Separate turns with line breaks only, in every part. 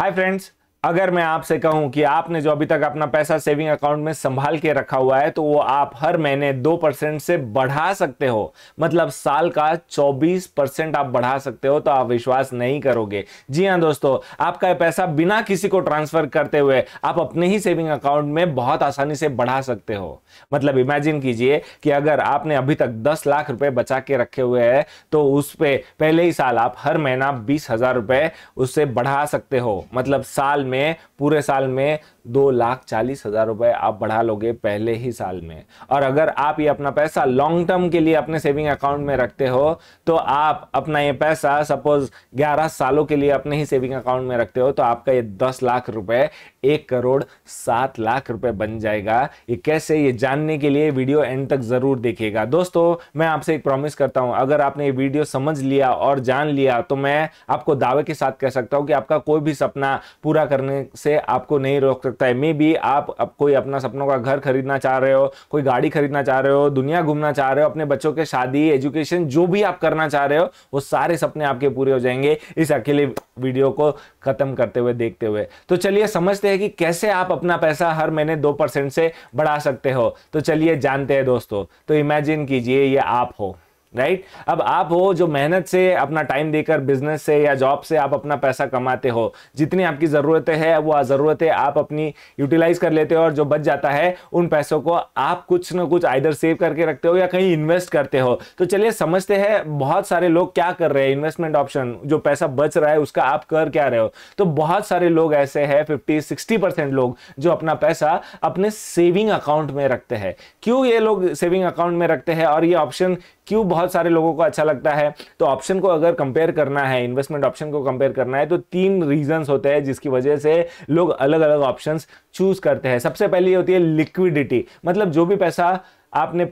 Hi friends, अगर मैं आपसे कहूं कि आपने जो अभी तक अपना पैसा सेविंग अकाउंट में संभाल के रखा हुआ है तो वो आप हर महीने 2% से बढ़ा सकते हो, मतलब साल का 24% आप बढ़ा सकते हो, तो आप विश्वास नहीं करोगे। जी हां दोस्तों, आपका ये पैसा बिना किसी को ट्रांसफर करते हुए आप अपने ही सेविंग अकाउंट में बहुत आसानी से बढ़ा सकते हो। मतलब इमेजिन कीजिए कि अगर आपने अभी तक 10 लाख रुपए बचा के रखे हुए हैं तो उस पे पहले ही साल आप हर महीना 20,000 रुपए उससे बढ़ा सकते हो। मतलब साल में, पूरे साल में 2,40,000 रुपए आप बढ़ा लोगे पहले ही साल में। और अगर आप ये अपना पैसा लॉन्ग टर्म के लिए अपने सेविंग अकाउंट में रखते हो तो आप अपना ये पैसा सपोज 11 सालों के लिए अपने ही सेविंग अकाउंट में रखते हो तो आपका ये 10 लाख रुपए 1,07,00,000 रुपए बन जाएगा। ये कैसे, ये जानने के लिए वीडियो एंड तक जरूर देखिएगा। दोस्तों, मैं आपसे एक प्रॉमिस करता हूं, अगर आपने ये वीडियो समझ लिया और जान लिया तो मैं आपको दावे के साथ कह सकता हूं कि आपका कोई भी सपना पूरा करने से आपको नहीं रोक सकता है। मे बी आप कोई अपना सपनों का घर खरीदना चाह रहे हो, कोई गाड़ी खरीदना चाह रहे हो, दुनिया घूमना चाह रहे हो, अपने बच्चों के शादी, एजुकेशन, जो भी आप करना चाह रहे हो वो सारे सपने आपके पूरे हो जाएंगे इस अकेले वीडियो को खत्म करते हुए, देखते हुए। तो चलिए समझते हैं कि कैसे आप अपना पैसा हर महीने 2% से बढ़ा सकते हो। तो चलिए जानते हैं दोस्तों। तो इमेजिन कीजिए ये आप हो, राइट। अब आप हो जो मेहनत से, अपना टाइम देकर, बिजनेस से या जॉब से आप अपना पैसा कमाते हो। जितनी आपकी जरूरतें हैं वो ज़रूरतें आप अपनी यूटिलाइज कर लेते हो और जो बच जाता है उन पैसों को आप कुछ ना कुछ आइदर सेव करके रखते हो या कहीं इन्वेस्ट करते हो। तो चलिए समझते हैं बहुत सारे लोग क्या कर रहे हैं। इन्वेस्टमेंट ऑप्शन, जो पैसा बच रहा है उसका आप कर क्या रहे हो। तो बहुत सारे लोग ऐसे हैं, 50-60% लोग जो अपना पैसा अपने सेविंग अकाउंट में रखते हैं। क्यों ये लोग सेविंग अकाउंट में रखते हैं और ये ऑप्शन क्यों बहुत सारे लोगों को अच्छा लगता है? तो ऑप्शन को अगर कंपेयर करना है, इन्वेस्टमेंट ऑप्शन को कंपेयर करना है तो 3 रीजंस होते हैं जिसकी वजह से लोग अलग अलग ऑप्शंस चूज करते हैं। सबसे पहली होती है लिक्विडिटी, मतलब जो भी पैसा आपने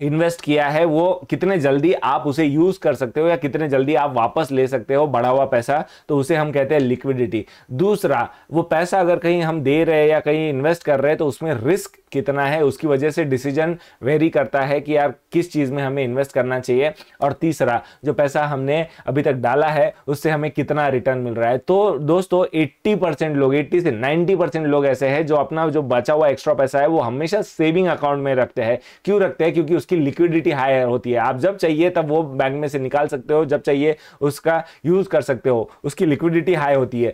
इन्वेस्ट किया है वो कितने जल्दी आप उसे यूज कर सकते हो या कितने जल्दी आप वापस ले सकते हो बढ़ा हुआ पैसा, तो उसे हम कहते हैं लिक्विडिटी। दूसरा, वो पैसा अगर कहीं हम दे रहे हैं या कहीं इन्वेस्ट कर रहे हैं तो उसमें रिस्क कितना है, उसकी वजह से डिसीजन वेरी करता है कि यार किस चीज में हमें इन्वेस्ट करना चाहिए। और तीसरा, जो पैसा हमने अभी तक डाला है उससे हमें कितना रिटर्न मिल रहा है। तो दोस्तों 80% लोग, 80 से 90% लोग ऐसे हैं जो अपना जो बचा हुआ एक्स्ट्रा पैसा है वो हमेशा सेविंग अकाउंट में रखते हैं। क्यों रखते हैं? क्योंकि उसकी लिक्विडिटी हाई होती है। आप जब चाहिए तब वो बैंक में से निकाल सकते हो, जब चाहिए उसका यूज कर सकते हो, उसकी लिक्विडिटी हाई होती है।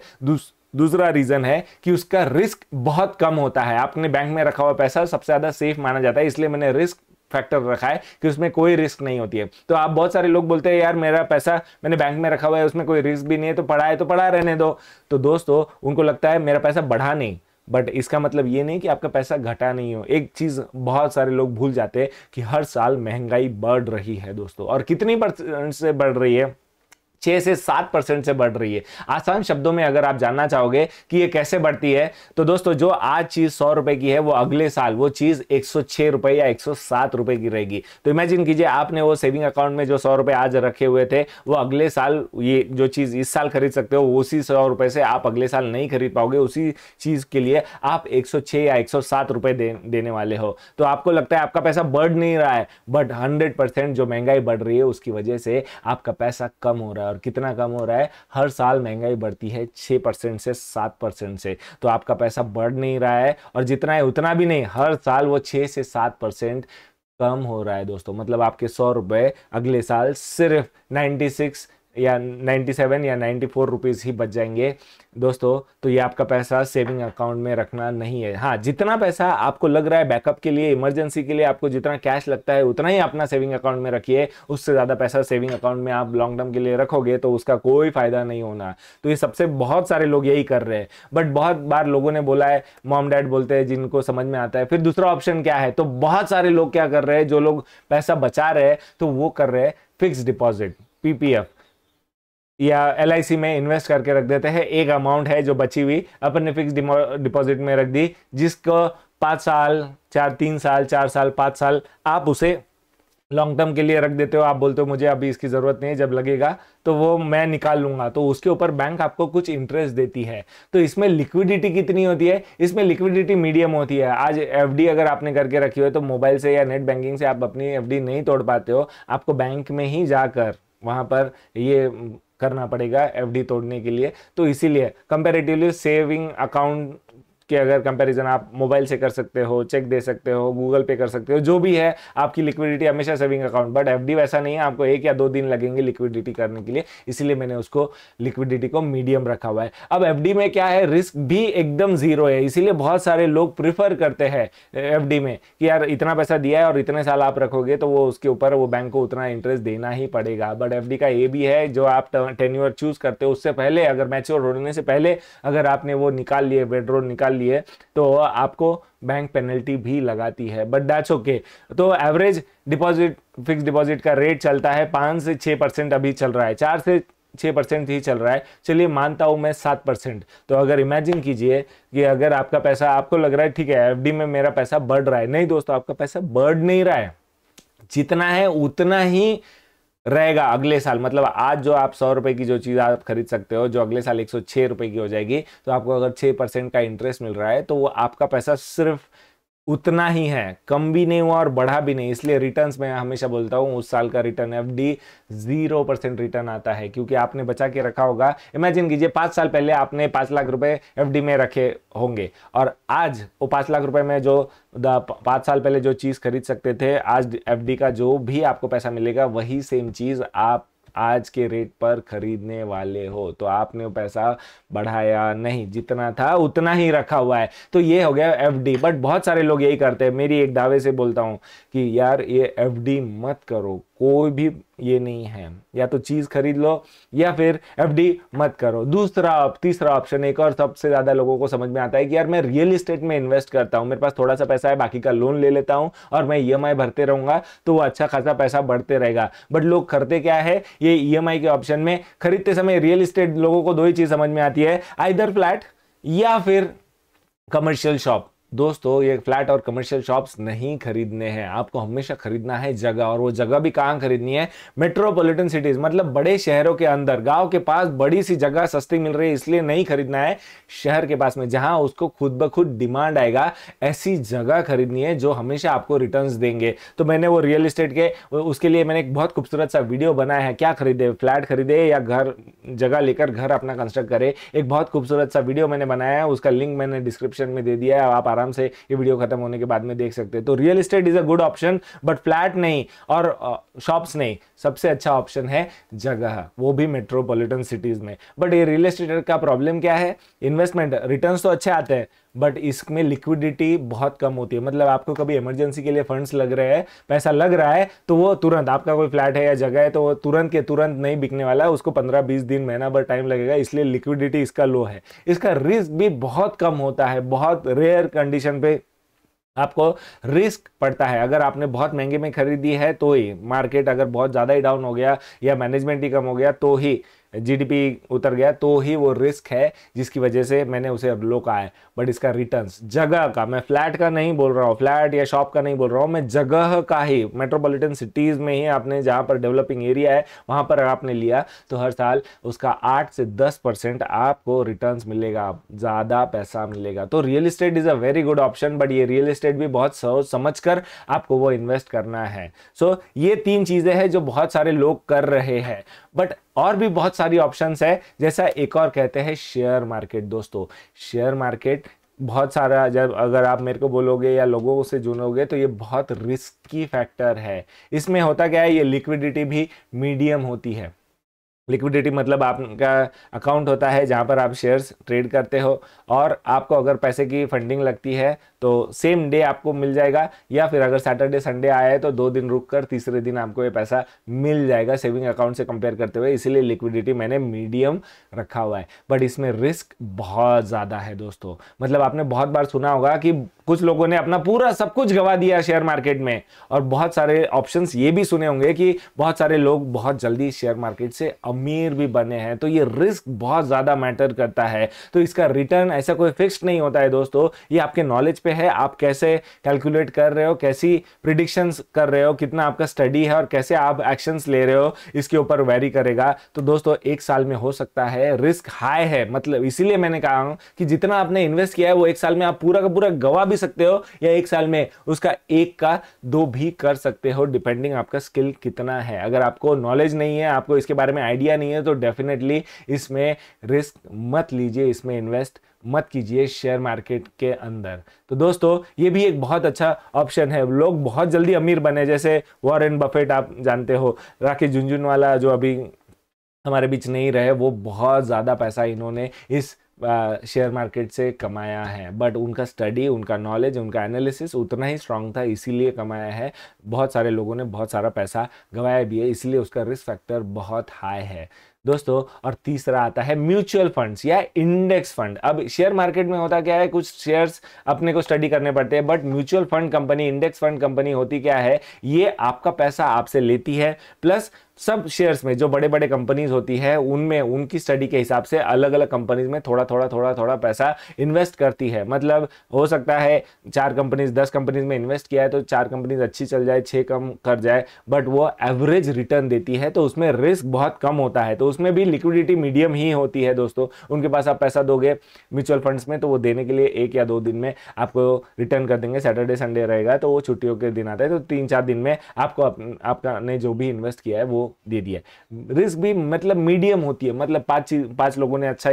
दूसरा रीजन है कि उसका रिस्क बहुत कम होता है। आपने बैंक में रखा हुआ पैसा सबसे ज्यादा सेफ माना जाता है, इसलिए मैंने रिस्क फैक्टर रखा है कि उसमें कोई रिस्क नहीं होती है। तो आप, बहुत सारे लोग बोलते हैं यार मेरा पैसा मैंने बैंक में रखा हुआ है, उसमें कोई रिस्क भी नहीं है, तो पड़ा है तो पड़ा रहने दो। तो दोस्तों उनको लगता है मेरा पैसा बढ़ा नहीं, बट इसका मतलब ये नहीं कि आपका पैसा घटा नहीं हो। एक चीज बहुत सारे लोग भूल जाते हैं कि हर साल महंगाई बढ़ रही है दोस्तों, और कितनी परसेंट से बढ़ रही है? 6 से 7% से बढ़ रही है। आसान शब्दों में अगर आप जानना चाहोगे कि ये कैसे बढ़ती है तो दोस्तों, जो आज चीज 100 रुपए की है वो अगले साल वो चीज 106 रुपए या 107 रुपए की रहेगी। तो इमेजिन कीजिए आपने वो सेविंग अकाउंट में जो 100 रुपए आज रखे हुए थे वो अगले साल, ये जो चीज इस साल खरीद सकते हो उसी 100 रुपए से आप अगले साल नहीं खरीद पाओगे। उसी चीज के लिए आप 106 या 107 रुपए देने वाले हो। तो आपको लगता है आपका पैसा बढ़ नहीं रहा है, बट 100% जो महंगाई बढ़ रही है उसकी वजह से आपका पैसा कम हो रहा है। और कितना कम हो रहा है? हर साल महंगाई बढ़ती है 6% से 7% से। तो आपका पैसा बढ़ नहीं रहा है, और जितना है उतना भी नहीं, हर साल वो 6 से 7% कम हो रहा है दोस्तों। मतलब आपके 100 रुपए अगले साल सिर्फ 96 या 97 या 94 रुपीज ही बच जाएंगे दोस्तों। तो ये आपका पैसा सेविंग अकाउंट में रखना नहीं है। हाँ, जितना पैसा आपको लग रहा है बैकअप के लिए, इमरजेंसी के लिए आपको जितना कैश लगता है उतना ही अपना सेविंग अकाउंट में रखिए। उससे ज्यादा पैसा सेविंग अकाउंट में आप लॉन्ग टर्म के लिए रखोगे तो उसका कोई फायदा नहीं होना। तो ये सबसे, बहुत सारे लोग यही कर रहे हैं। बट बहुत बार लोगों ने बोला है, मॉम डैड बोलते हैं जिनको समझ में आता है। फिर दूसरा ऑप्शन क्या है? तो बहुत सारे लोग क्या कर रहे हैं, जो लोग पैसा बचा रहे हैं तो वो कर रहे हैं फिक्स डिपॉजिट, PPF या LIC में इन्वेस्ट करके रख देते हैं। एक अमाउंट है जो बची हुई अपने फिक्स डिपॉजिट में रख दी, जिसको 5 साल, 3 साल, 4 साल, 5 साल आप उसे लॉन्ग टर्म के लिए रख देते हो। आप बोलते हो मुझे अभी इसकी जरूरत नहीं है, जब लगेगा तो वो मैं निकाल लूंगा। तो उसके ऊपर बैंक आपको कुछ इंटरेस्ट देती है। तो इसमें लिक्विडिटी कितनी होती है? इसमें लिक्विडिटी मीडियम होती है। आज FD अगर आपने करके रखी हो तो मोबाइल से या नेट बैंकिंग से आप अपनी FD नहीं तोड़ पाते हो। आपको बैंक में ही जाकर वहां पर ये करना पड़ेगा एफडी तोड़ने के लिए। तो इसीलिए कंपैरेटिवली सेविंग अकाउंट कि अगर कंपैरिजन आप मोबाइल से कर सकते हो, चेक दे सकते हो, गूगल पे कर सकते हो, जो भी है आपकी लिक्विडिटी हमेशा सेविंग अकाउंट। बट एफडी वैसा नहीं है, आपको 1 या 2 दिन लगेंगे लिक्विडिटी करने के लिए, इसीलिए मैंने उसको लिक्विडिटी को मीडियम रखा हुआ है। अब एफडी में क्या है, रिस्क भी एकदम जीरो है, इसीलिए बहुत सारे लोग प्रिफर करते हैं एफडी में कि यार इतना पैसा दिया है और इतने साल आप रखोगे तो वो उसके ऊपर वो बैंक को उतना इंटरेस्ट देना ही पड़ेगा। बट एफडी का ये भी है, जो आप टेन्योर चूज करते हो उससे पहले, अगर मैच्योर होने से पहले अगर आपने वो निकाल लिए, विड्रॉल निकाल लिए, तो आपको बैंक पेनल्टी भी लगाती है। But that's okay. तो एवरेज डिपॉजिट, फिक्स डिपॉजिट का रेट चलता है 5 से 6% अभी चल रहा है, 4 से 6% ही चल रहा है। चलिए मानता हूं मैं 7%। तो अगर इमेजिन कीजिए कि अगर आपका पैसा, आपको लग रहा है ठीक है एफडी में मेरा पैसा बढ़ रहा है, नहीं दोस्तों, आपका पैसा बढ़ नहीं रहा है, जितना है उतना ही रहेगा अगले साल। मतलब आज जो आप 100 रुपए की जो चीज आप खरीद सकते हो, जो अगले साल 106 रुपए की हो जाएगी, तो आपको अगर 6% का इंटरेस्ट मिल रहा है तो वो आपका पैसा सिर्फ उतना ही है, कम भी नहीं हुआ और बढ़ा भी नहीं। इसलिए रिटर्न्स में हमेशा बोलता हूं उस साल का रिटर्न एफडी 0% रिटर्न आता है, क्योंकि आपने बचा के रखा होगा। इमेजिन कीजिए 5 साल पहले आपने 5 लाख रुपए एफडी में रखे होंगे और आज वो 5 लाख रुपए में जो 5 साल पहले जो चीज खरीद सकते थे, आज एफडी का जो भी आपको पैसा मिलेगा वही सेम चीज आप आज के रेट पर खरीदने वाले हो। तो आपने वो पैसा बढ़ाया नहीं, जितना था उतना ही रखा हुआ है। तो ये हो गया एफडी। बट बहुत सारे लोग यही करते हैं, मेरी एक दावे से बोलता हूं कि यार ये एफडी मत करो, कोई भी ये नहीं है, या तो चीज खरीद लो या फिर एफडी मत करो। तीसरा ऑप्शन एक और सबसे ज्यादा लोगों को समझ में आता है कि यार मैं रियल एस्टेट में इन्वेस्ट करता हूं, मेरे पास थोड़ा सा पैसा है, बाकी का लोन ले लेता हूं और मैं ईएमआई भरते रहूंगा तो वो अच्छा खासा पैसा बढ़ते रहेगा। बट लोग करते क्या है, ये ईएमआई के ऑप्शन में खरीदते समय रियल एस्टेट लोगों को 2 ही चीज समझ में आती है, आइदर फ्लैट या फिर कमर्शियल शॉप। दोस्तों ये फ्लैट और कमर्शियल शॉप्स नहीं खरीदने हैं, आपको हमेशा खरीदना है जगह। और वो जगह भी कहां खरीदनी है, मेट्रोपॉलिटन सिटीज, मतलब बड़े शहरों के अंदर। गांव के पास बड़ी सी जगह सस्ती मिल रही है इसलिए नहीं खरीदना है, शहर के पास में जहां उसको खुद ब खुद डिमांड आएगा ऐसी जगह खरीदनी है जो हमेशा आपको रिटर्न्स देंगे। तो मैंने वो रियल एस्टेट के उसके लिए मैंने एक बहुत खूबसूरत सा वीडियो बनाया है, क्या खरीदे, फ्लैट खरीदे या घर, जगह लेकर घर अपना कंस्ट्रक्ट करे। एक बहुत खूबसूरत सा वीडियो मैंने बनाया है, उसका लिंक मैंने डिस्क्रिप्शन में दे दिया है, आप आराम से ये वीडियो खत्म होने के बाद में देख सकते हैं। तो real estate is a good option, but flat नहीं और शॉप्स नहीं, सबसे अच्छा ऑप्शन है जगह, वो भी मेट्रोपॉलिटन सिटीज में। बट ये रियल एस्टेट का प्रॉब्लम क्या है, इन्वेस्टमेंट रिटर्न्स तो अच्छे आते हैं बट इसमें लिक्विडिटी बहुत कम होती है। मतलब आपको कभी इमरजेंसी के लिए फंड्स लग रहे हैं, पैसा लग रहा है, तो वो तुरंत, आपका कोई फ्लैट है या जगह है तो वो तुरंत के तुरंत नहीं बिकने वाला है, उसको 15-20 दिन, महीना भर टाइम लगेगा, इसलिए लिक्विडिटी इसका लो है। इसका रिस्क भी बहुत कम होता है, बहुत रेयर कंडीशन पे आपको रिस्क पड़ता है। अगर आपने बहुत महंगे में खरीदी है तो ही, मार्केट अगर बहुत ज़्यादा ही डाउन हो गया या मैनेजमेंट ही कम हो गया तो ही, जीडीपी उतर गया तो ही वो रिस्क है, जिसकी वजह से मैंने उसे लो कहा है। बट इसका रिटर्न्स जगह का, मैं फ्लैट का नहीं बोल रहा हूँ, फ्लैट या शॉप का नहीं बोल रहा हूँ, मैं जगह का ही, मेट्रोपॉलिटन सिटीज में ही आपने जहाँ पर डेवलपिंग एरिया है वहाँ पर आपने लिया तो हर साल उसका 8 से 10% आपको रिटर्न्स मिलेगा, ज़्यादा पैसा मिलेगा। तो real estate is a very good option, but ये रियल एस्टेट भी बहुत सोच समझ कर आपको वो इन्वेस्ट करना है। सो ये 3 चीज़ें हैं जो बहुत सारे लोग कर रहे हैं। बट और भी बहुत सारी ऑप्शंस है, जैसा एक और कहते हैं शेयर मार्केट। दोस्तों शेयर मार्केट बहुत सारा, जब अगर आप मेरे को बोलोगे या लोगों से जुड़ोगे तो ये बहुत रिस्की फैक्टर है। इसमें होता क्या है, ये लिक्विडिटी भी मीडियम होती है। लिक्विडिटी मतलब आपका अकाउंट होता है जहां पर आप शेयर्स ट्रेड करते हो और आपको अगर पैसे की फंडिंग लगती है तो सेम डे आपको मिल जाएगा, या फिर अगर सैटरडे संडे आया है तो 2 दिन रुक कर तीसरे दिन आपको ये पैसा मिल जाएगा, सेविंग अकाउंट से कंपेयर करते हुए। इसीलिए लिक्विडिटी मैंने मीडियम रखा हुआ है। बट इसमें रिस्क बहुत ज़्यादा है दोस्तों। मतलब आपने बहुत बार सुना होगा कि कुछ लोगों ने अपना पूरा सब कुछ गवा दिया शेयर मार्केट में, और बहुत सारे ऑप्शंस ये भी सुने होंगे कि बहुत सारे लोग बहुत जल्दी शेयर मार्केट से अमीर भी बने हैं। तो ये रिस्क बहुत ज़्यादा मैटर करता है। तो इसका रिटर्न ऐसा कोई फिक्स्ड नहीं होता है दोस्तों, ये आपके नॉलेज पे है, आप कैसे कैलकुलेट कर रहे हो, कैसी प्रिडिक्शंस कर रहे हो, कितना आपका स्टडी है और कैसे आप एक्शंस ले रहे हो, इसके ऊपर वेरी करेगा। तो दोस्तों 1 साल में हो सकता है, रिस्क हाई है। मतलब इसीलिए मैंने कहा कि जितना आपने इन्वेस्ट किया है वो 1 साल में आप पूरा का पूरा गवा भी सकते हो या 1 साल में उसका 1 का 2 भी कर सकते हो, डिपेंडिंग आपका स्किल कितना है। अगर आपको नॉलेज नहीं है, आपको इसके बारे में आइडिया नहीं है, तो डेफिनेटली इसमें रिस्क मत लीजिए, इसमें इन्वेस्ट मत कीजिए शेयर मार्केट के अंदर। तो दोस्तों ये भी एक बहुत अच्छा ऑप्शन है। लोग बहुत जल्दी अमीर बने, जैसे वॉरेन बफेट आप जानते हो, राकेश झुनझुनवाला जो अभी हमारे बीच नहीं रहे, वो बहुत ज़्यादा पैसा इन्होंने इस शेयर मार्केट से कमाया है, बट उनका स्टडी, उनका नॉलेज, उनका एनालिसिस उतना ही स्ट्रांग था, इसीलिए कमाया है। बहुत सारे लोगों ने बहुत सारा पैसा गंवाया भी है, इसलिए उसका रिस्क फैक्टर बहुत हाई है दोस्तों। और तीसरा आता है म्यूचुअल फंड्स या इंडेक्स फंड। अब शेयर मार्केट में होता क्या है, कुछ शेयर्स अपने को स्टडी करने पड़ते हैं, but mutual fund company, index fund company होती क्या है, ये आपका पैसा आपसे लेती है, प्लस सब शेयर्स में जो बड़े बड़े कंपनीज होती है उनमें उनकी स्टडी के हिसाब से अलग अलग कंपनीज में थोड़ा थोड़ा पैसा इन्वेस्ट करती है। मतलब हो सकता है 4 कंपनीज 10 कंपनीज में इन्वेस्ट किया है तो 4 कंपनीज अच्छी चल जाए, 6 कम कर जाए, बट वो एवरेज रिटर्न देती है, तो उसमें रिस्क बहुत कम होता है। तो उसमें भी लिक्विडिटी मीडियम ही होती है दोस्तों। उनके पास आप पैसा दोगे म्यूचुअल फंड्स में तो वो देने के लिए 1 या 2 दिन में आपको रिटर्न कर देंगे। सैटरडे संडे रहेगा तो वो छुट्टियों के दिन आता है, तो 3-4 दिन में आपको आपका ने जो भी इन्वेस्ट किया है वो दे दिया। रिस्क भी मतलब मीडियम होती है, मतलब 5 लोगों ने अच्छा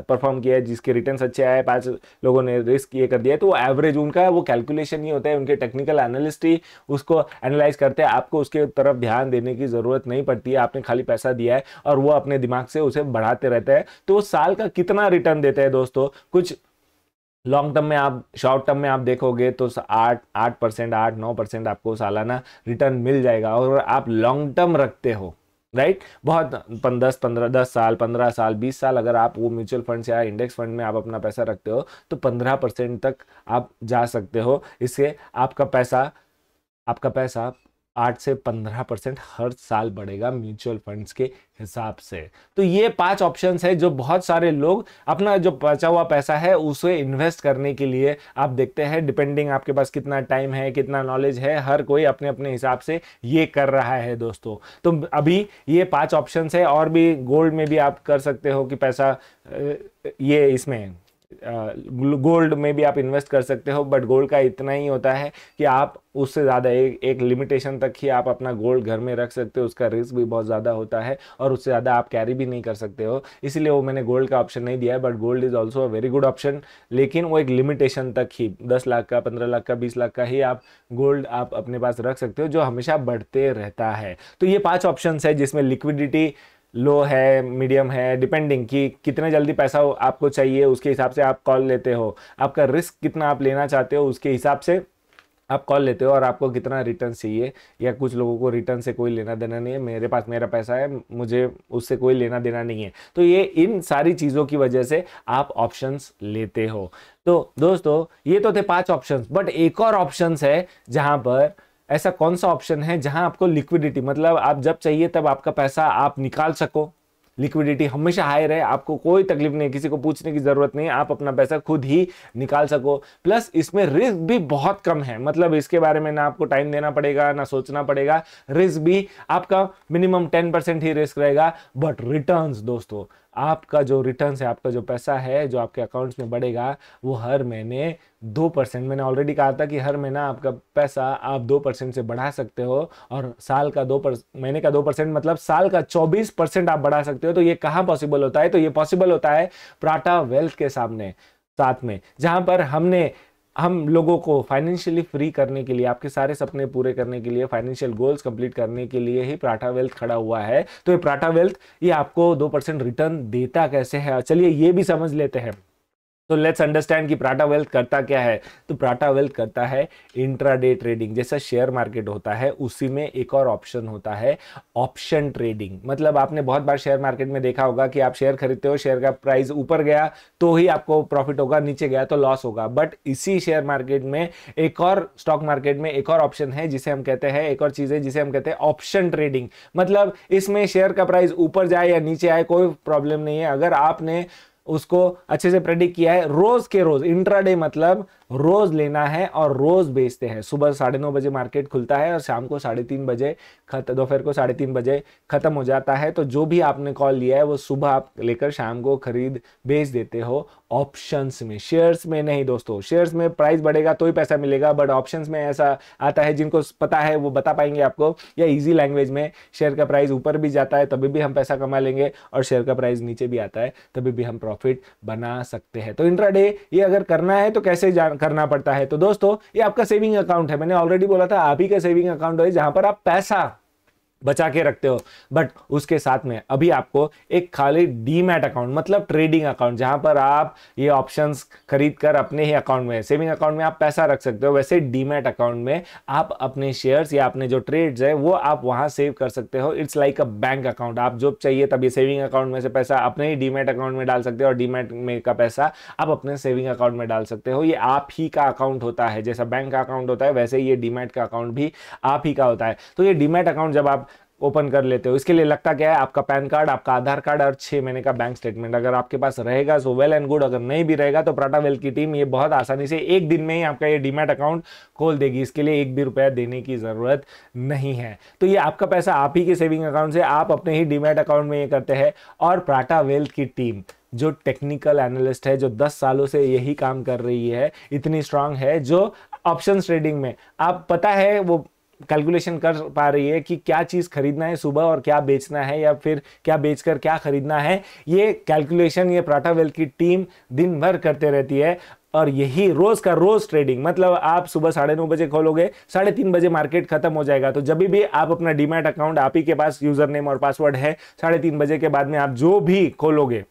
परफॉर्म किया है, जिसके रिटर्न्स अच्छे आए, 5 लोगों ने रिस्क ये कर दिया है, तो एवरेज उनका वो कैलकुलेशन ही होता है, उनके टेक्निकल एनालिस्ट ही उसको एनालाइज करते हैं। आपको उसके तरफ ध्यान देने की जरूरत नहीं पड़ती है, आपने खाली पैसा दिया है और वो अपने दिमाग से उसे बढ़ाते रहते हैं। तो वो साल का कितना रिटर्न देते हैं दोस्तों, कुछ लॉन्ग टर्म में आप, शॉर्ट टर्म में आप देखोगे तो 8% 8-9% आपको सालाना रिटर्न मिल जाएगा। और आप लॉन्ग टर्म रखते हो, राइट, बहुत 10 साल 15 साल 20 साल अगर आप वो म्यूचुअल फंड या इंडेक्स फंड में आप अपना पैसा रखते हो तो 15% तक आप जा सकते हो। इससे आपका पैसा 8 से 15% हर साल बढ़ेगा म्यूचुअल फंड्स के हिसाब से। तो ये 5 ऑप्शंस है जो बहुत सारे लोग अपना जो बचा हुआ पैसा है उसे इन्वेस्ट करने के लिए आप देखते हैं, डिपेंडिंग आपके पास कितना टाइम है, कितना नॉलेज है, हर कोई अपने अपने हिसाब से ये कर रहा है दोस्तों। तो अभी ये 5 ऑप्शंस है, और भी गोल्ड में भी आप कर सकते हो कि पैसा ये इसमें गोल्ड में भी आप इन्वेस्ट कर सकते हो, बट गोल्ड का इतना ही होता है कि आप उससे ज़्यादा एक लिमिटेशन तक ही आप अपना गोल्ड घर में रख सकते हो, उसका रिस्क भी बहुत ज़्यादा होता है और उससे ज़्यादा आप कैरी भी नहीं कर सकते हो, इसलिए वो मैंने गोल्ड का ऑप्शन नहीं दिया है। But gold is also a very good option, लेकिन वो एक लिमिटेशन तक ही, 10 लाख का, 15 लाख का, 20 लाख का ही आप गोल्ड आप अपने पास रख सकते हो, जो हमेशा बढ़ते रहता है। तो ये 5 ऑप्शन है जिसमें लिक्विडिटी लो है, मीडियम है, डिपेंडिंग कि कितने जल्दी पैसा आपको चाहिए उसके हिसाब से आप कॉल लेते हो, आपका रिस्क कितना आप लेना चाहते हो उसके हिसाब से आप कॉल लेते हो, और आपको कितना रिटर्न चाहिए। या कुछ लोगों को रिटर्न से कोई लेना देना नहीं है, मेरे पास मेरा पैसा है, मुझे उससे कोई लेना देना नहीं है। तो ये इन सारी चीज़ों की वजह से आप ऑप्शंस लेते हो। तो दोस्तों ये तो थे 5 ऑप्शंस, बट एक और ऑप्शंस है जहां पर, ऐसा कौन सा ऑप्शन है जहां आपको लिक्विडिटी, मतलब आप जब चाहिए तब आपका पैसा आप निकाल सको, लिक्विडिटी हमेशा हाई रहे, आपको कोई तकलीफ नहीं, किसी को पूछने की जरूरत नहीं, आप अपना पैसा खुद ही निकाल सको, प्लस इसमें रिस्क भी बहुत कम है। मतलब इसके बारे में ना आपको टाइम देना पड़ेगा, ना सोचना पड़ेगा, रिस्क भी आपका मिनिमम 10% ही रिस्क रहेगा, बट रिटर्न्स दोस्तों, आपका जो रिटर्न्स है, आपका जो पैसा है जो आपके अकाउंट्स में बढ़ेगा वो हर महीने 2%। मैंने ऑलरेडी कहा था कि हर महीना आपका पैसा आप 2% से बढ़ा सकते हो, और साल का 2%, महीने का 2% मतलब साल का 24% आप बढ़ा सकते हो। तो ये कहाँ पॉसिबल होता है, तो ये पॉसिबल होता है प्राटा वेल्थ के साथ में, जहां पर हम लोगों को फाइनेंशियली फ्री करने के लिए, आपके सारे सपने पूरे करने के लिए, फाइनेंशियल गोल्स कंप्लीट करने के लिए ही प्राटा वेल्थ खड़ा हुआ है। तो ये प्राटा वेल्थ ये आपको 2% रिटर्न देता कैसे है, चलिए ये भी समझ लेते हैं। तो लेट्स अंडरस्टैंड कि प्राटा वेल्थ करता क्या है। तो प्राटा वेल्थ करता है इंट्राडे ट्रेडिंग, जैसा शेयर मार्केट होता है उसी में एक और ऑप्शन होता है ऑप्शन ट्रेडिंग। मतलब आपने बहुत बार शेयर मार्केट में देखा होगा कि आप शेयर खरीदते हो, शेयर का प्राइस ऊपर गया तो ही आपको प्रॉफिट होगा, नीचे गया तो लॉस होगा। बट इसी शेयर मार्केट में एक और, स्टॉक मार्केट में एक और ऑप्शन है जिसे हम कहते हैं, एक और चीज है जिसे हम कहते हैं ऑप्शन ट्रेडिंग। मतलब इसमें शेयर का प्राइस ऊपर जाए या नीचे आए कोई प्रॉब्लम नहीं है, अगर आपने उसको अच्छे से प्रेडिक्ट किया है रोज के रोज, इंट्राडे मतलब रोज लेना है और रोज बेचते हैं। सुबह 9:30 बजे मार्केट खुलता है और शाम को 3:30 बजे दोपहर को 3:30 बजे खत्म हो जाता है। तो जो भी आपने कॉल लिया है वो सुबह आप लेकर शाम को खरीद बेच देते हो ऑप्शंस में, शेयर्स में नहीं दोस्तों। शेयर्स में प्राइस बढ़ेगा तो ही पैसा मिलेगा, बट ऑप्शंस में ऐसा आता है, जिनको पता है वो बता पाएंगे आपको, या इजी लैंग्वेज में शेयर का प्राइस ऊपर भी जाता है तभी भी हम पैसा कमा लेंगे, और शेयर का प्राइस नीचे भी आता है तभी भी हम प्रॉफिट बना सकते हैं। तो इंट्राडे ये अगर करना है तो कैसे करना पड़ता है? तो दोस्तों ये आपका सेविंग अकाउंट है, मैंने ऑलरेडी बोला था आप ही का सेविंग अकाउंट है जहां पर आप पैसा बचा के रखते हो। बट उसके साथ में अभी आपको एक खाली डीमैट अकाउंट, मतलब ट्रेडिंग अकाउंट, जहां पर आप ये ऑप्शंस खरीद कर अपने ही अकाउंट में, सेविंग अकाउंट में आप पैसा रख सकते हो, वैसे डीमैट अकाउंट में आप अपने शेयर्स या अपने जो ट्रेड्स है वो आप वहां सेव कर सकते हो। It's like a bank account. आप जब चाहिए तब ये सेविंग अकाउंट में से पैसा अपने ही डीमैट अकाउंट में डाल सकते हो और डीमैट में का पैसा आप अपने सेविंग अकाउंट में डाल सकते हो। ये आप ही का अकाउंट होता है, जैसा बैंक का अकाउंट होता है वैसे ही ये डीमैट का अकाउंट भी आप ही का होता है। तो ये डीमैट अकाउंट जब आप ओपन कर लेते हो, इसके लिए लगता क्या है? आपका पैन कार्ड, आपका आधार कार्ड और 6 महीने का बैंक स्टेटमेंट। अगर आपके पास रहेगा सो वेल एंड गुड, अगर नहीं भी रहेगा तो प्राटा वेल्थ की टीम ये बहुत आसानी से एक दिन में ही आपका ये डीमैट अकाउंट खोल देगी। इसके लिए एक भी रुपया देने की जरूरत नहीं है। तो ये आपका पैसा आप ही के सेविंग अकाउंट से आप अपने ही डीमैट अकाउंट में ये करते हैं। और प्राटा वेल्थ की टीम जो टेक्निकल एनालिस्ट है, जो 10 सालों से यही काम कर रही है, इतनी स्ट्रांग है, जो ऑप्शंस ट्रेडिंग में आप पता है वो कैलकुलेशन कर पा रही है कि क्या चीज खरीदना है सुबह और क्या बेचना है, या फिर क्या बेचकर क्या खरीदना है। ये कैलकुलेशन ये प्राटा वेल्थ की टीम दिन भर करते रहती है। और यही रोज का रोज ट्रेडिंग, मतलब आप सुबह 9:30 बजे खोलोगे, 3:30 बजे मार्केट खत्म हो जाएगा। तो जब भी आप अपना डीमैट अकाउंट, आप ही के पास यूजर नेम और पासवर्ड है, 3:30 बजे के बाद में आप जो भी खोलोगे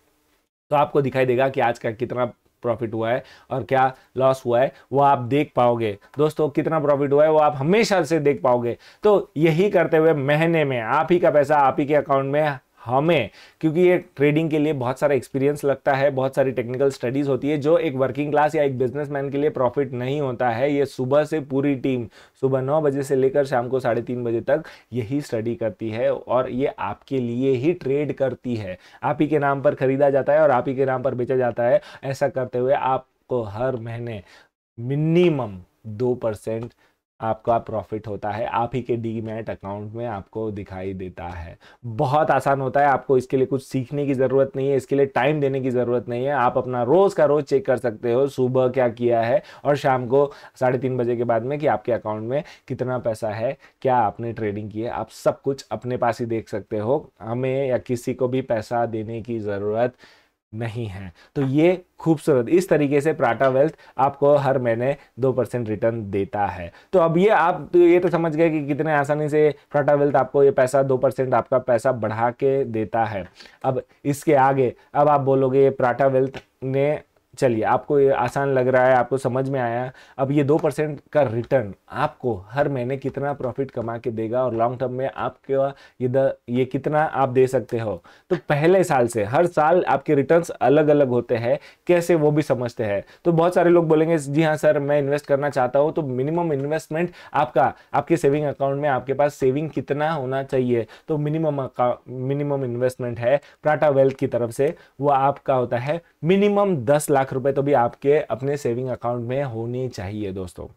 तो आपको दिखाई देगा कि आज का कितना प्रॉफिट हुआ है और क्या लॉस हुआ है, वो आप देख पाओगे। दोस्तों कितना प्रॉफिट हुआ है वो आप हमेशा से देख पाओगे। तो यही करते हुए महीने में आप ही का पैसा आप ही के अकाउंट में हमें, क्योंकि ये ट्रेडिंग के लिए बहुत सारा एक्सपीरियंस लगता है, बहुत सारी टेक्निकल स्टडीज होती है, जो एक वर्किंग क्लास या एक बिजनेसमैन के लिए प्रॉफिट नहीं होता है। ये सुबह से पूरी टीम सुबह 9 बजे से लेकर शाम को 3:30 बजे तक यही स्टडी करती है और ये आपके लिए ही ट्रेड करती है। आप ही के नाम पर खरीदा जाता है और आप ही के नाम पर बेचा जाता है। ऐसा करते हुए आपको हर महीने मिनिमम 2% आपका प्रॉफिट होता है, आप ही के डीमैट अकाउंट में आपको दिखाई देता है। बहुत आसान होता है, आपको इसके लिए कुछ सीखने की जरूरत नहीं है, इसके लिए टाइम देने की जरूरत नहीं है। आप अपना रोज का रोज चेक कर सकते हो सुबह क्या किया है और शाम को 3:30 बजे के बाद में कि आपके अकाउंट में कितना पैसा है, क्या आपने ट्रेडिंग की है, आप सब कुछ अपने पास ही देख सकते हो। हमें या किसी को भी पैसा देने की जरूरत नहीं है। तो ये खूबसूरत इस तरीके से प्राटा वेल्थ आपको हर महीने 2% रिटर्न देता है। तो अब ये आप तो ये तो समझ गए कि कितने आसानी से प्राटा वेल्थ आपको ये पैसा 2% आपका पैसा बढ़ा के देता है। अब इसके आगे अब आप बोलोगे ये प्राटा वेल्थ ने, चलिए आपको ये आसान लग रहा है, आपको समझ में आया। अब ये 2% का रिटर्न आपको हर महीने कितना प्रॉफिट कमा के देगा और लॉन्ग टर्म में आपके ये कितना आप दे सकते हो। तो पहले साल से हर साल आपके रिटर्न्स अलग अलग होते हैं, कैसे वो भी समझते हैं। तो बहुत सारे लोग बोलेंगे जी हाँ सर मैं इन्वेस्ट करना चाहता हूँ, तो मिनिमम इन्वेस्टमेंट आपका आपके सेविंग अकाउंट में आपके पास सेविंग कितना होना चाहिए। तो मिनिमम इन्वेस्टमेंट है प्राटा वेल्थ की तरफ से, वो आपका होता है मिनिमम 10 लाख रुपए तो भी आपके अपने सेविंग अकाउंट में होनी चाहिए दोस्तों।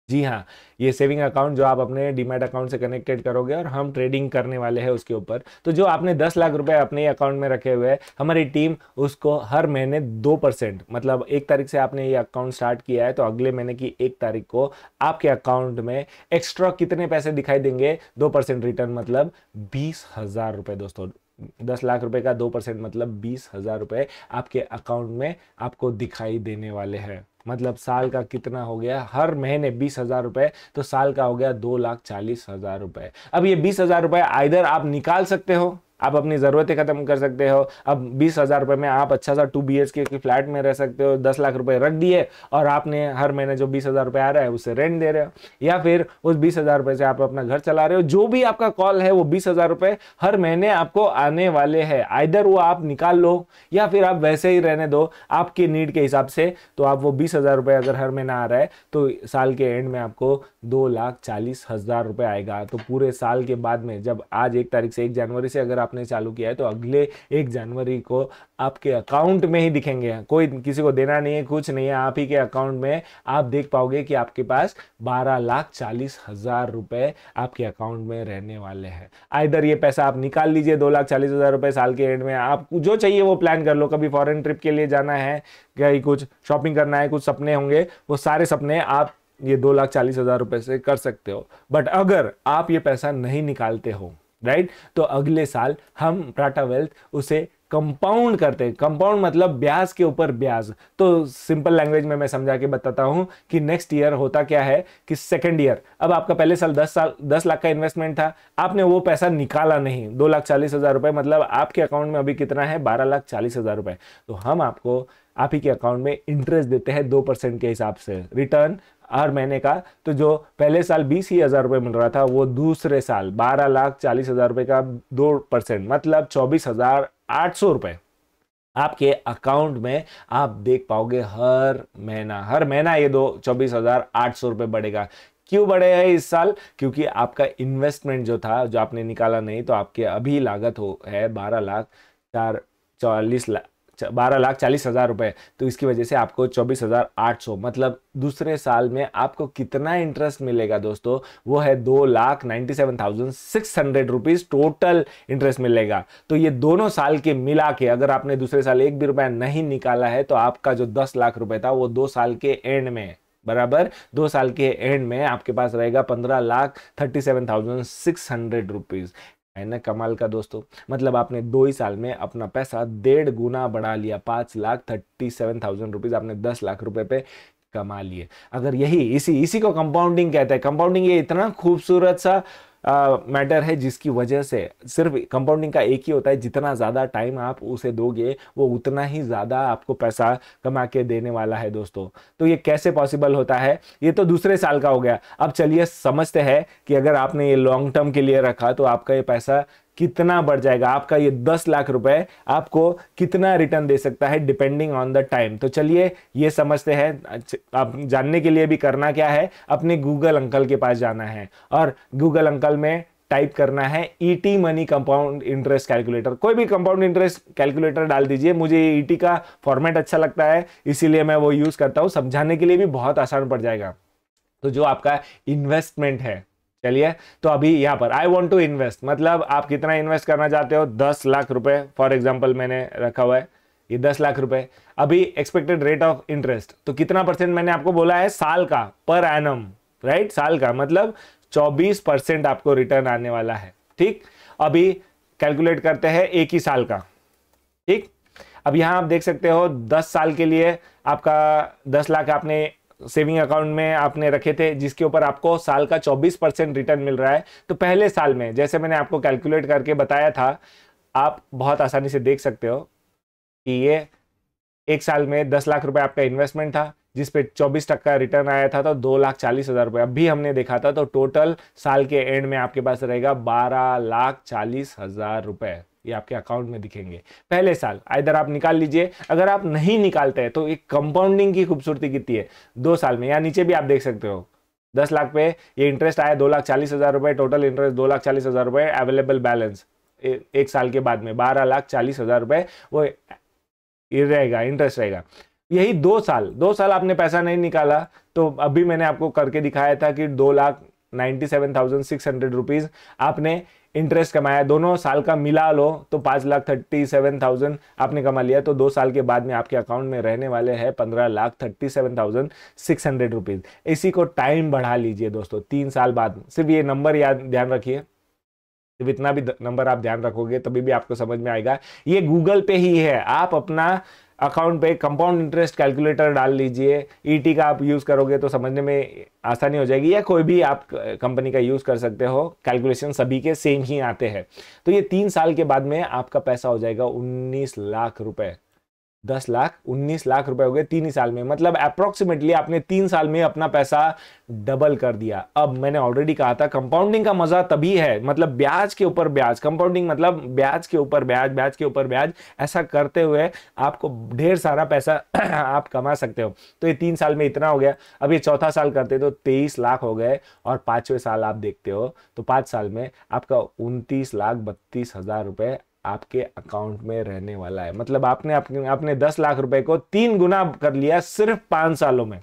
जी हाँ, ये सेविंग अकाउंट जो आप अपने डीमैट अकाउंट से कनेक्टेड करोगे और हम ट्रेडिंग करने वाले हैं उसके ऊपर, तो जो आपने 10 लाख रुपए अपने अकाउंट में रखे हुए हैं, हमारी टीम उसको हर महीने 2%, मतलब 1 तारीख से आपने ये अकाउंट स्टार्ट किया है तो अगले महीने की 1 तारीख को आपके अकाउंट में एक्स्ट्रा कितने पैसे दिखाई देंगे, 2% रिटर्न, मतलब 20,000 रुपए दोस्तों। 10 लाख रुपए का 2% मतलब 20,000 रुपए आपके अकाउंट में आपको दिखाई देने वाले हैं। मतलब साल का कितना हो गया, हर महीने 20,000 रुपए, तो साल का हो गया 2,40,000 रुपए। अब ये 20,000 रुपए आइदर आप निकाल सकते हो, आप अपनी जरूरतें खत्म कर सकते हो। अब 20,000 रुपए में आप अच्छा सा 2 BHK के फ्लैट में रह सकते हो। 10 लाख रुपए रख दिए और आपने हर महीने जो 20,000 रुपए आ रहा है उससे रेंट दे रहे हो, या फिर उस 20,000 रुपए से आप अपना घर चला रहे हो। जो भी आपका कॉल है वो 20,000 रुपए हर महीने आपको आने वाले हैं। आइदर वो आप निकाल लो या फिर आप वैसे ही रहने दो आपके नीड के हिसाब से। तो आप वो 20,000 रुपए अगर हर महीना आ रहा है तो साल के एंड में आपको 2,40,000 रुपए आएगा। तो पूरे साल के बाद में जब आज 1 तारीख से 1 जनवरी से अगर आपने चालू किया है तो अगले 1 जनवरी को आपके अकाउंट में ही दिखेंगे। कोई किसी को देना नहीं है, कुछ नहीं है, आप ही के अकाउंट में आप देख पाओगे कि आपके पास 12,40,000 रुपए आपके अकाउंट में रहने वाले हैं। आइदर ये पैसा आप निकाल लीजिए 2,40,000 रुपए साल के एंड में, आप जो चाहिए वो प्लान कर लो। कभी फॉरेन ट्रिप के लिए जाना है, कहीं कुछ शॉपिंग करना है, कुछ सपने होंगे, वो सारे सपने आप ये 2,40,000 रुपए से कर सकते हो। बट अगर आप ये पैसा नहीं निकालते हो, राइट, तो अगले साल हम टाटा वेल्थ उसे कंपाउंड करते हैं। कंपाउंड मतलब ब्याज के ऊपर ब्याज। तो सिंपल लैंग्वेज में मैं समझा के बताता हूं कि नेक्स्ट ईयर होता क्या है कि सेकंड ईयर, अब आपका पहले साल 10 लाख का इन्वेस्टमेंट था, आपने वो पैसा निकाला नहीं, 2,40,000 रुपए, मतलब आपके अकाउंट में अभी कितना है, 12,40,000 रुपए। तो हम आपको आप ही के अकाउंट में इंटरेस्ट देते हैं 2% के हिसाब से रिटर्न हर महीने का। तो जो पहले साल 20,000 रुपए मिल रहा था, वो दूसरे साल 12,40,000 रुपए का 2%, मतलब 24,800 रुपए आपके अकाउंट में आप देख पाओगे हर महीना ये 24,800 रुपए बढ़ेगा। क्यों बढ़े है इस साल? क्योंकि आपका इन्वेस्टमेंट जो था, जो आपने निकाला नहीं, तो आपके अभी लागत है 12,40,000 रुपए। तो इसकी वजह से आपको 24,800, मतलब दूसरे साल में आपको कितना इंटरेस्ट मिलेगा दोस्तों, वो है 2,97,600 रुपीज टोटल इंटरेस्ट मिलेगा। तो ये दोनों साल के मिला के अगर आपने दूसरे साल एक भी रुपया नहीं निकाला है, तो आपका जो 10 लाख रुपए था वो 2 साल के एंड में, बराबर 2 साल के एंड में आपके पास रहेगा 15,37,600 रुपीज। है ना कमाल का दोस्तों? मतलब आपने 2 ही साल में अपना पैसा 1.5 गुना बढ़ा लिया। 5,37,000 रुपीज आपने 10 लाख रुपए पे कमा लिए। अगर यही इसी को कंपाउंडिंग कहते हैं। कंपाउंडिंग ये इतना खूबसूरत सा मैटर है जिसकी वजह से सिर्फ कंपाउंडिंग का एक ही होता है, जितना ज़्यादा टाइम आप उसे दोगे वो उतना ही ज़्यादा आपको पैसा कमा के देने वाला है दोस्तों। तो ये कैसे पॉसिबल होता है? ये तो दूसरे साल का हो गया। अब चलिए समझते हैं कि अगर आपने ये लॉन्ग टर्म के लिए रखा तो आपका ये पैसा कितना बढ़ जाएगा। आपका ये 10 लाख रुपए आपको कितना रिटर्न दे सकता है डिपेंडिंग ऑन द टाइम। तो चलिए ये समझते हैं। आप जानने के लिए भी करना क्या है, अपने गूगल अंकल के पास जाना है और गूगल अंकल में टाइप करना है ET money compound interest calculator. कोई भी कंपाउंड इंटरेस्ट कैलकुलेटर डाल दीजिए। मुझे ईटी का फॉर्मेट अच्छा लगता है, इसीलिए मैं वो यूज करता हूं। समझाने के लिए भी बहुत आसान पड़ जाएगा। तो जो आपका इन्वेस्टमेंट है, चलिए तो अभी यहां पर आई वॉन्ट टू इन्वेस्ट, मतलब आप कितना इन्वेस्ट करना चाहते हो, 10 लाख रुपए फॉर एग्जाम्पल मैंने रखा हुआ है, ये 10 लाख रुपए। अभी एक्सपेक्टेड रेट ऑफ इंटरेस्ट तो कितना परसेंट मैंने आपको बोला है, साल का, पर एनम, राइट, साल का मतलब 24% आपको रिटर्न आने वाला है। ठीक, अभी कैलकुलेट करते हैं एक ही साल का। ठीक, अब यहां आप देख सकते हो 10 साल के लिए आपका 10 लाख आपने सेविंग अकाउंट में आपने रखे थे, जिसके ऊपर आपको साल का 24% रिटर्न मिल रहा है। तो पहले साल में जैसे मैंने आपको कैलकुलेट करके बताया था, आप बहुत आसानी से देख सकते हो कि ये एक साल में 10 लाख रुपए आपका इन्वेस्टमेंट था, जिसपे 24% रिटर्न आया था, तो 2,40,000 रुपए। अभी हमने देखा था तो टोटल साल के एंड में आपके पास रहेगा 12,40,000 रुपए। ये आपके अकाउंट में दिखेंगे पहले साल। इधर आप निकाल लीजिए। अगर आप नहीं निकालते हैं तो एक कंपाउंडिंग की खूबसूरती कितनी है, 2 साल में। या नीचे भी आप देख सकते हो 10 लाख पे ये इंटरेस्ट आया 2,40,000 रुपए, टोटल इंटरेस्ट 2,40,000 रुपए, अवेलेबल बैलेंस एक साल के बाद में 12,40,000 रुपए वो रहेगा, इंटरेस्ट रहेगा। यही 2 साल आपने पैसा नहीं निकाला, तो अभी मैंने आपको करके दिखाया था कि 2,97,600 रुपीज आपने इंटरेस्ट कमाया। दोनों साल का मिला लो तो 5,37,000 आपने कमा लिया। तो 2 साल के बाद में आपके अकाउंट में रहने वाले हैं 15,37,600 रुपीज। इसी को टाइम बढ़ा लीजिए दोस्तों, 3 साल बाद। सिर्फ ये नंबर याद ध्यान रखिए, सिर्फ इतना भी नंबर आप ध्यान रखोगे तभी भी आपको समझ में आएगा। ये गूगल पे ही है, आप अपना अकाउंट पे कंपाउंड इंटरेस्ट कैलकुलेटर डाल लीजिए। ईटी का आप यूज करोगे तो समझने में आसानी हो जाएगी, या कोई भी आप कंपनी का यूज कर सकते हो, कैलकुलेशन सभी के सेम ही आते हैं। तो ये 3 साल के बाद में आपका पैसा हो जाएगा 19 लाख रुपए। 10 लाख 19 लाख रुपए हो गए 3 ही साल में। मतलब अप्रोक्सीमेटली आपने 3 साल में अपना पैसा डबल कर दिया। अब मैंने ऑलरेडी कहा था कंपाउंडिंग का मजा तभी है, मतलब ब्याज के ऊपर ब्याज, कंपाउंडिंग मतलब ब्याज के ऊपर ब्याज, ब्याज के ऊपर ब्याज, ऐसा करते हुए आपको ढेर सारा पैसा आप कमा सकते हो। तो ये 3 साल में इतना हो गया। अब ये चौथा साल करते तो 23 लाख हो गए, और 5वें साल आप देखते हो तो 5 साल में आपका 29,32,000 रुपए आपके अकाउंट में रहने वाला है। मतलब आपने अपने 10 लाख रुपए को 3 गुना कर लिया सिर्फ 5 सालों में,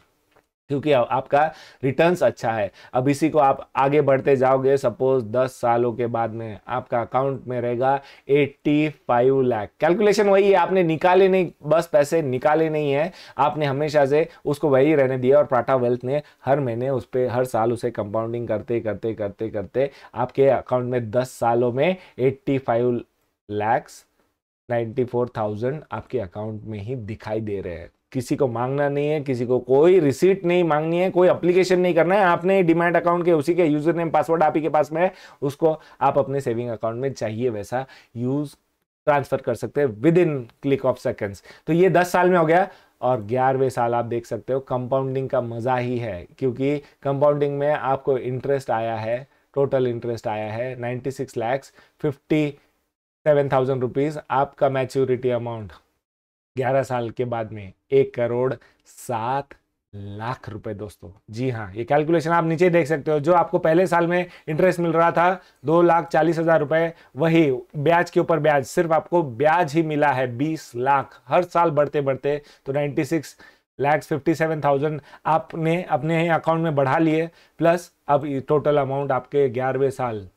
क्योंकि आपका रिटर्न्स अच्छा है। अब इसी को आप आगे बढ़ते जाओगे, सपोज 10 सालों के बाद में आपका अकाउंट में रहेगा 85 लाख। कैलकुलेशन वही है, आपने निकाले नहीं, बस पैसे निकाले नहीं है, आपने हमेशा से उसको वही रहने दिया। और टाटा वेल्थ ने हर महीने उस पर हर साल उसे कंपाउंडिंग करते करते करते करते आपके अकाउंट में 10 सालों में 85,94,000 आपके अकाउंट में ही दिखाई दे रहे हैं। किसी को मांगना नहीं है, किसी को कोई रिसीट नहीं मांगनी है, कोई एप्लीकेशन नहीं करना है, आपने डिमैट अकाउंट के उसी के यूजर नेम पासवर्ड आप ही के पास में है, उसको आप अपने सेविंग अकाउंट में चाहिए वैसा यूज ट्रांसफर कर सकते हैं with in click of seconds. तो ये 10 साल में हो गया। और 11वें साल आप देख सकते हो कंपाउंडिंग का मजा ही है, क्योंकि कंपाउंडिंग में आपको इंटरेस्ट आया है, टोटल इंटरेस्ट आया है 96,57,000 रुपीज। आपका मैच्योरिटी अमाउंट 11 साल के बाद में 1,07,00,000 रुपए दोस्तों। जी हाँ, ये कैलकुलेशन आप नीचे देख सकते हो। जो आपको पहले साल में इंटरेस्ट मिल रहा था 2,40,000 रुपए, वही ब्याज के ऊपर ब्याज, सिर्फ आपको ब्याज ही मिला है 20 लाख हर साल बढ़ते बढ़ते। तो 96,57,000 आपने अपने ही अकाउंट में बढ़ा लिए, प्लस अब टोटल अमाउंट आपके 11वें साल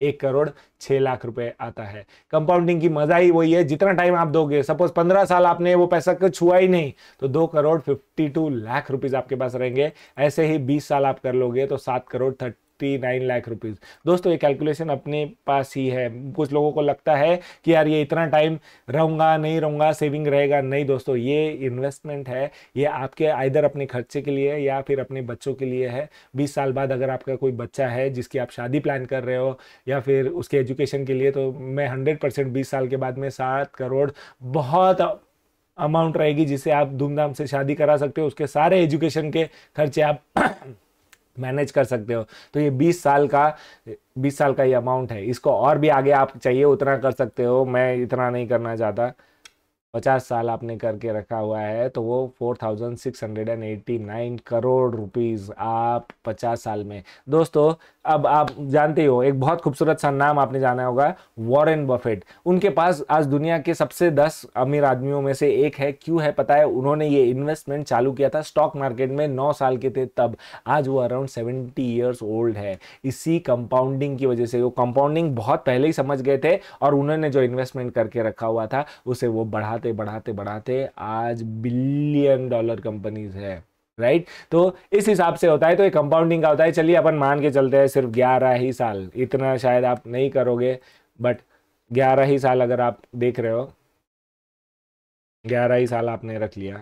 1,06,00,000 रुपए आता है। कंपाउंडिंग की मजा ही वही है, जितना टाइम आप दोगे, सपोज 15 साल आपने वो पैसा को छुआ ही नहीं तो 2,52,00,000 रुपीज आपके पास रहेंगे। ऐसे ही 20 साल आप कर लोगे तो 7,39,00,000 रुपीज। दोस्तों ये कैलकुलेशन अपने पास ही है। कुछ लोगों को लगता है कि यार ये इतना टाइम रहूंगा नहीं रहूंगा, सेविंग रहेगा, नहीं दोस्तों, ये इन्वेस्टमेंट है। ये आपके आइदर अपने खर्चे के लिए या फिर अपने बच्चों के लिए है। 20 साल बाद अगर आपका कोई बच्चा है जिसकी आप शादी प्लान कर रहे हो या फिर उसके एजुकेशन के लिए, तो मैं 100% 20 साल के बाद में 7 करोड़ बहुत अमाउंट रहेगी जिसे आप धूमधाम से शादी करा सकते हो, उसके सारे एजुकेशन के खर्चे आप मैनेज कर सकते हो। तो ये 20 साल का ये अमाउंट है। इसको और भी आगे आप चाहिए उतना कर सकते हो, मैं इतना नहीं करना चाहता। 50 साल आपने करके रखा हुआ है तो वो 4,689 करोड़ रुपीस आप 50 साल में। दोस्तों अब आप जानते हो, एक बहुत खूबसूरत सा नाम आपने जाना होगा, वॉरेन बफेट। उनके पास आज दुनिया के सबसे 10 अमीर आदमियों में से एक है। क्यों है पता है? उन्होंने ये इन्वेस्टमेंट चालू किया था स्टॉक मार्केट में, 9 साल के थे तब। आज वो अराउंड 70 ईयर्स ओल्ड है। इसी कंपाउंडिंग की वजह से, वो कंपाउंडिंग बहुत पहले ही समझ गए थे और उन्होंने जो इन्वेस्टमेंट करके रखा हुआ था उसे वो बढ़ाते बढ़ाते बढ़ाते आज $1 बिलियन कंपनीज है, राइट। तो इस हिसाब से होता है। तो ये कंपाउंडिंग का होता है। चलिए अपन मान के चलते हैं सिर्फ 11 ही साल, इतना शायद आप नहीं करोगे, बट 11 ही साल अगर आप देख रहे हो, 11 ही साल आपने रख लिया,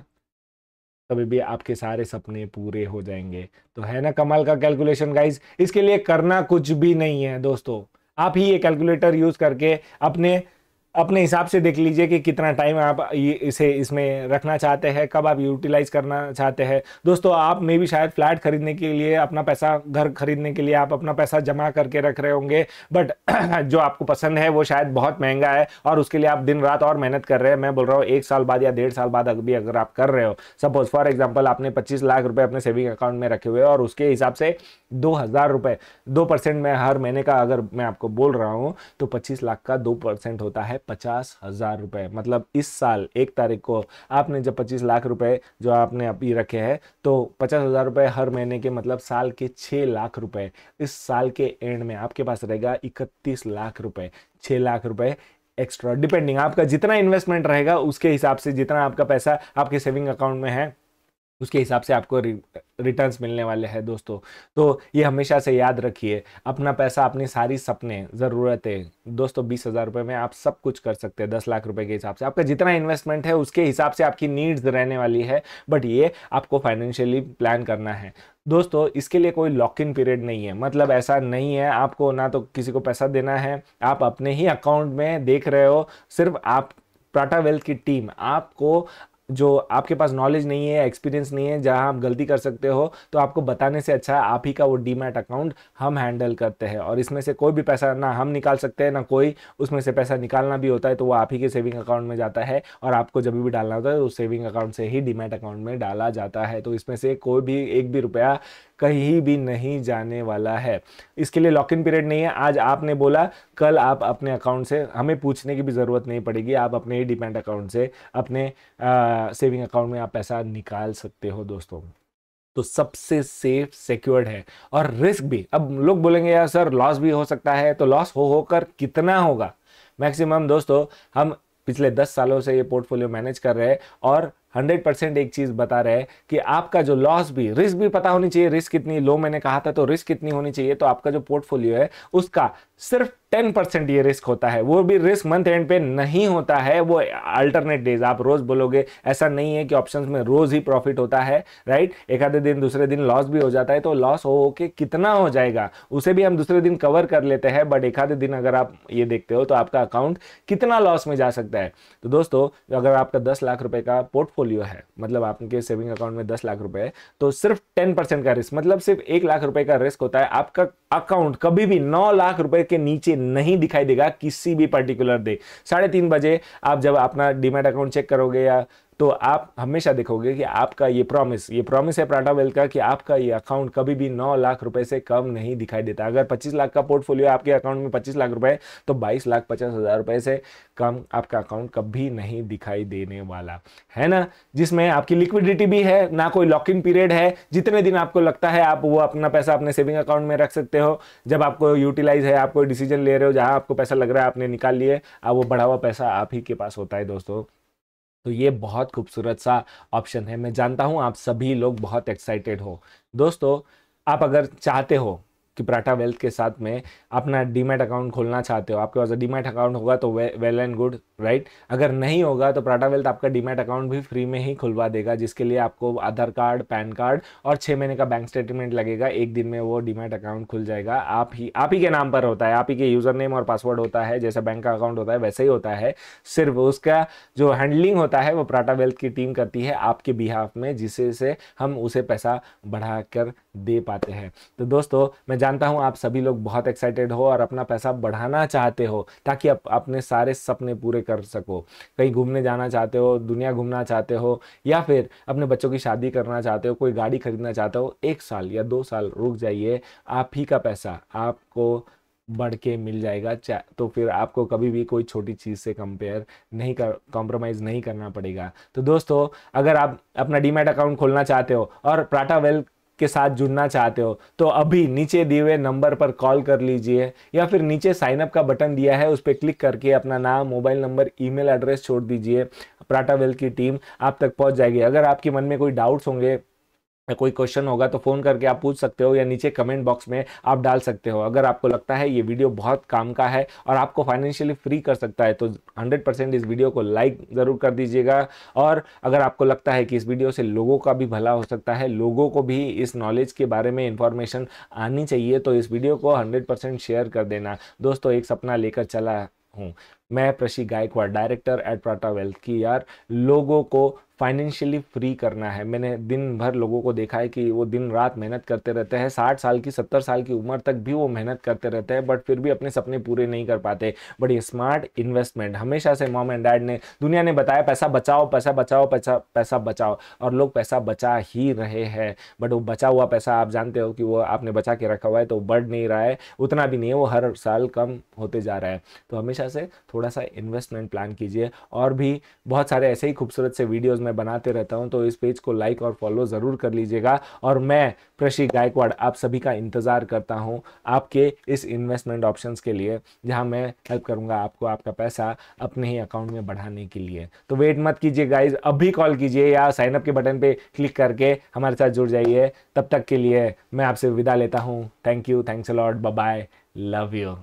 तभी भी आपके सारे सपने पूरे हो जाएंगे। तो है ना कमाल का कैलकुलेशन गाइज। इसके लिए करना कुछ भी नहीं है दोस्तों, आप ही ये कैलकुलेटर यूज करके अपने हिसाब से देख लीजिए कि कितना टाइम आप इसे इसमें रखना चाहते हैं, कब आप यूटिलाइज करना चाहते हैं। दोस्तों आप में भी शायद फ्लैट खरीदने के लिए अपना पैसा, घर खरीदने के लिए आप अपना पैसा जमा करके रख रहे होंगे, बट जो आपको पसंद है वो शायद बहुत महंगा है और उसके लिए आप दिन रात और मेहनत कर रहे हैं। मैं बोल रहा हूँ 1 साल बाद या 1.5 साल बाद भी अगर आप कर रहे हो, सपोज फॉर एग्जाम्पल आपने 25 लाख रुपए अपने सेविंग अकाउंट में रखे हुए और उसके हिसाब से 2,000 रुपए 2% में हर महीने का अगर मैं आपको बोल रहा हूँ तो 25 लाख का 2% होता है 50,000 रुपए। मतलब इस साल 1 तारीख को आपने जब 25 लाख रुपए जो आपने अभी रखे हैं तो 50,000 रुपए हर महीने के, मतलब साल के 6 लाख रुपए। इस साल के एंड में आपके पास रहेगा 31 लाख रुपए, 6 लाख रुपए एक्स्ट्रा, डिपेंडिंग आपका जितना इन्वेस्टमेंट रहेगा उसके हिसाब से, जितना आपका पैसा आपके सेविंग अकाउंट में है उसके हिसाब से आपको रिटर्न्स मिलने वाले हैं दोस्तों। तो ये हमेशा से याद रखिए, अपना पैसा, अपनी सारी सपने, ज़रूरतें दोस्तों, 20,000 रुपये में आप सब कुछ कर सकते हैं। 10 लाख रुपए के हिसाब से आपका जितना इन्वेस्टमेंट है उसके हिसाब से आपकी नीड्स रहने वाली है, बट ये आपको फाइनेंशियली प्लान करना है दोस्तों। इसके लिए कोई लॉक इन पीरियड नहीं है, मतलब ऐसा नहीं है आपको ना तो किसी को पैसा देना है, आप अपने ही अकाउंट में देख रहे हो, सिर्फ आप प्राटा वेल्थ की टीम आपको, जो आपके पास नॉलेज नहीं है, एक्सपीरियंस नहीं है, जहां आप गलती कर सकते हो, तो आपको बताने से अच्छा है आप ही का वो डीमैट अकाउंट हम हैंडल करते हैं। और इसमें से कोई भी पैसा ना हम निकाल सकते हैं ना कोई उसमें से पैसा निकालना भी होता है, तो वो आप ही के सेविंग अकाउंट में जाता है और आपको जब भी डालना होता है उस सेविंग अकाउंट से ही डीमैट अकाउंट में डाला जाता है। तो इसमें से कोई भी एक भी रुपया कहीं भी नहीं जाने वाला है। इसके लिए लॉक इन पीरियड नहीं है। आज आपने बोला, कल आप अपने अकाउंट से, हमें पूछने की भी ज़रूरत नहीं पड़ेगी, आप अपने ही डीमैट अकाउंट से अपने सेविंग अकाउंट में आप पैसा निकाल सकते हो दोस्तों। तो सबसे सेफ सिक्योर्ड है। और रिस्क भी, अब लोग बोलेंगे यार सर लॉस भी हो सकता है, तो लॉस हो होकर कितना होगा? मैक्सिमम दोस्तों, हम पिछले 10 सालों से ये पोर्टफोलियो मैनेज कर रहे हैं और 100% एक चीज बता रहे हैं कि आपका जो लॉस भी, रिस्क भी पता होनी चाहिए। रिस्क कितनी लो मैंने कहा था, तो रिस्क कितनी होनी चाहिए, तो आपका जो पोर्टफोलियो है उसका सिर्फ 10% ये रिस्क होता है। वो भी रिस्क मंथ एंड पे नहीं होता है, वो अल्टरनेट डेज। आप रोज बोलोगे, ऐसा नहीं है कि ऑप्शंस में रोज ही प्रॉफिट होता है, राइट? एक आधे दिन दूसरे दिन लॉस भी हो जाता है, तो लॉस हो के कितना हो जाएगा उसे भी हम दूसरे दिन कवर कर लेते हैं। बट एक आधे दिन अगर आप ये देखते हो तो आपका अकाउंट कितना लॉस में जा सकता है। तो दोस्तों, अगर आपका 10 लाख रुपए का पोर्टफोलियो है, मतलब आपके सेविंग अकाउंट में 10 लाख रुपए है, तो सिर्फ 10% का रिस्क, मतलब सिर्फ 1 लाख रुपए का रिस्क होता है। आपका अकाउंट कभी भी 9 लाख रुपए के नीचे नहीं दिखाई देगा किसी भी पर्टिकुलर डे। 3:30 बजे आप जब अपना डीमैट अकाउंट चेक करोगे या, तो आप हमेशा देखोगे कि आपका ये प्रॉमिस है प्राटा वेल्थ का कि आपका ये अकाउंट कभी भी 9 लाख रुपए से कम नहीं दिखाई देता। अगर 25 लाख का पोर्टफोलियो है, आपके अकाउंट में 25 लाख रुपए, तो 22,50,000 रुपए से कम आपका अकाउंट कभी नहीं दिखाई देने वाला है ना। जिसमें आपकी लिक्विडिटी भी है, ना कोई लॉक इन पीरियड है। जितने दिन आपको लगता है आप वो अपना पैसा अपने सेविंग अकाउंट में रख सकते हो। जब आपको यूटिलाइज है, आप कोई डिसीजन ले रहे हो, जहां आपको पैसा लग रहा है आपने निकाल लिए, अब वो बढ़ा हुआ पैसा आप ही के पास होता है दोस्तों। तो ये बहुत खूबसूरत सा ऑप्शन है। मैं जानता हूं आप सभी लोग बहुत एक्साइटेड हो दोस्तों। आप अगर चाहते हो कि प्राटा वेल्थ के साथ में अपना डीमैट अकाउंट खोलना चाहते हो, आपके पास डीमैट अकाउंट होगा तो वेल एंड गुड, राइट? अगर नहीं होगा तो प्राटा वेल्थ आपका डीमैट अकाउंट भी फ्री में ही खुलवा देगा, जिसके लिए आपको आधार कार्ड, पैन कार्ड और 6 महीने का बैंक स्टेटमेंट लगेगा। एक दिन में वो डीमैट अकाउंट खुल जाएगा। आप ही के नाम पर होता है, आप ही के यूजर नेम और पासवर्ड होता है, जैसे बैंक का अकाउंट होता है वैसे ही होता है। सिर्फ उसका जो हैंडलिंग होता है वो प्राटा वेल्थ की टीम करती है आपके बिहाफ में, जिससे से हम उसे पैसा बढ़ाकर दे पाते हैं। तो दोस्तों, मैं जानता हूं आप सभी लोग बहुत एक्साइटेड हो और अपना पैसा बढ़ाना चाहते हो, ताकि आप अपने सारे सपने पूरे कर सको। कहीं घूमने जाना चाहते हो, दुनिया घूमना चाहते हो, या फिर अपने बच्चों की शादी करना चाहते हो, कोई गाड़ी खरीदना चाहते हो, 1 साल या 2 साल रुक जाइए, आप ही का पैसा आपको बढ़ के मिल जाएगा। तो फिर आपको कभी भी कोई छोटी चीज़ से कॉम्प्रोमाइज़ नहीं करना पड़ेगा। तो दोस्तों, अगर आप अपना डीमैट अकाउंट खोलना चाहते हो और प्राटा वेल्थ के साथ जुड़ना चाहते हो, तो अभी नीचे दिए हुए नंबर पर कॉल कर लीजिए, या फिर नीचे साइन अप का बटन दिया है उस पर क्लिक करके अपना नाम, मोबाइल नंबर, ईमेल एड्रेस छोड़ दीजिए। प्राटा वेल्थ की टीम आप तक पहुंच जाएगी। अगर आपके मन में कोई डाउट्स होंगे, कोई क्वेश्चन होगा, तो फोन करके आप पूछ सकते हो, या नीचे कमेंट बॉक्स में आप डाल सकते हो। अगर आपको लगता है ये वीडियो बहुत काम का है और आपको फाइनेंशियली फ्री कर सकता है, तो 100% इस वीडियो को लाइक ज़रूर कर दीजिएगा। और अगर आपको लगता है कि इस वीडियो से लोगों का भी भला हो सकता है, लोगों को भी इस नॉलेज के बारे में इंफॉर्मेशन आनी चाहिए, तो इस वीडियो को 100% शेयर कर देना। दोस्तों, एक सपना लेकर चला हूँ मैं, Prashik Gaikwad, director at Prata wealth, की यार लोगों को फाइनेंशियली फ्री करना है। मैंने दिन भर लोगों को देखा है कि वो दिन रात मेहनत करते रहते हैं, 60 साल की 70 साल की उम्र तक भी वो मेहनत करते रहते हैं, बट फिर भी अपने सपने पूरे नहीं कर पाते। बट ये स्मार्ट इन्वेस्टमेंट, हमेशा से मॉम एंड डैड ने, दुनिया ने बताया पैसा बचाओ, पैसा बचाओ, पैसा बचाओ, और लोग पैसा बचा ही रहे हैं। बट वो बचा हुआ पैसा आप जानते हो कि वो आपने बचा के रखा हुआ है, तो बढ़ नहीं रहा है, उतना भी नहीं है, वो हर साल कम होते जा रहा है। तो हमेशा से थोड़ा सा इन्वेस्टमेंट प्लान कीजिए। और भी बहुत सारे ऐसे ही खूबसूरत से वीडियोज़ मैं बनाते रहता हूं, तो इस पेज को लाइक और फॉलो ज़रूर कर लीजिएगा। और मैं प्रशिक गायकवाड़ आप सभी का इंतज़ार करता हूं आपके इस इन्वेस्टमेंट ऑप्शंस के लिए, जहां मैं हेल्प करूंगा आपको आपका पैसा अपने ही अकाउंट में बढ़ाने के लिए। तो वेट मत कीजिए गाइज, अभी कॉल कीजिए या साइन अप के बटन पे क्लिक करके हमारे साथ जुड़ जाइए। तब तक के लिए मैं आपसे विदा लेता हूँ। Thank you, thanks a lot, bye bye, love you.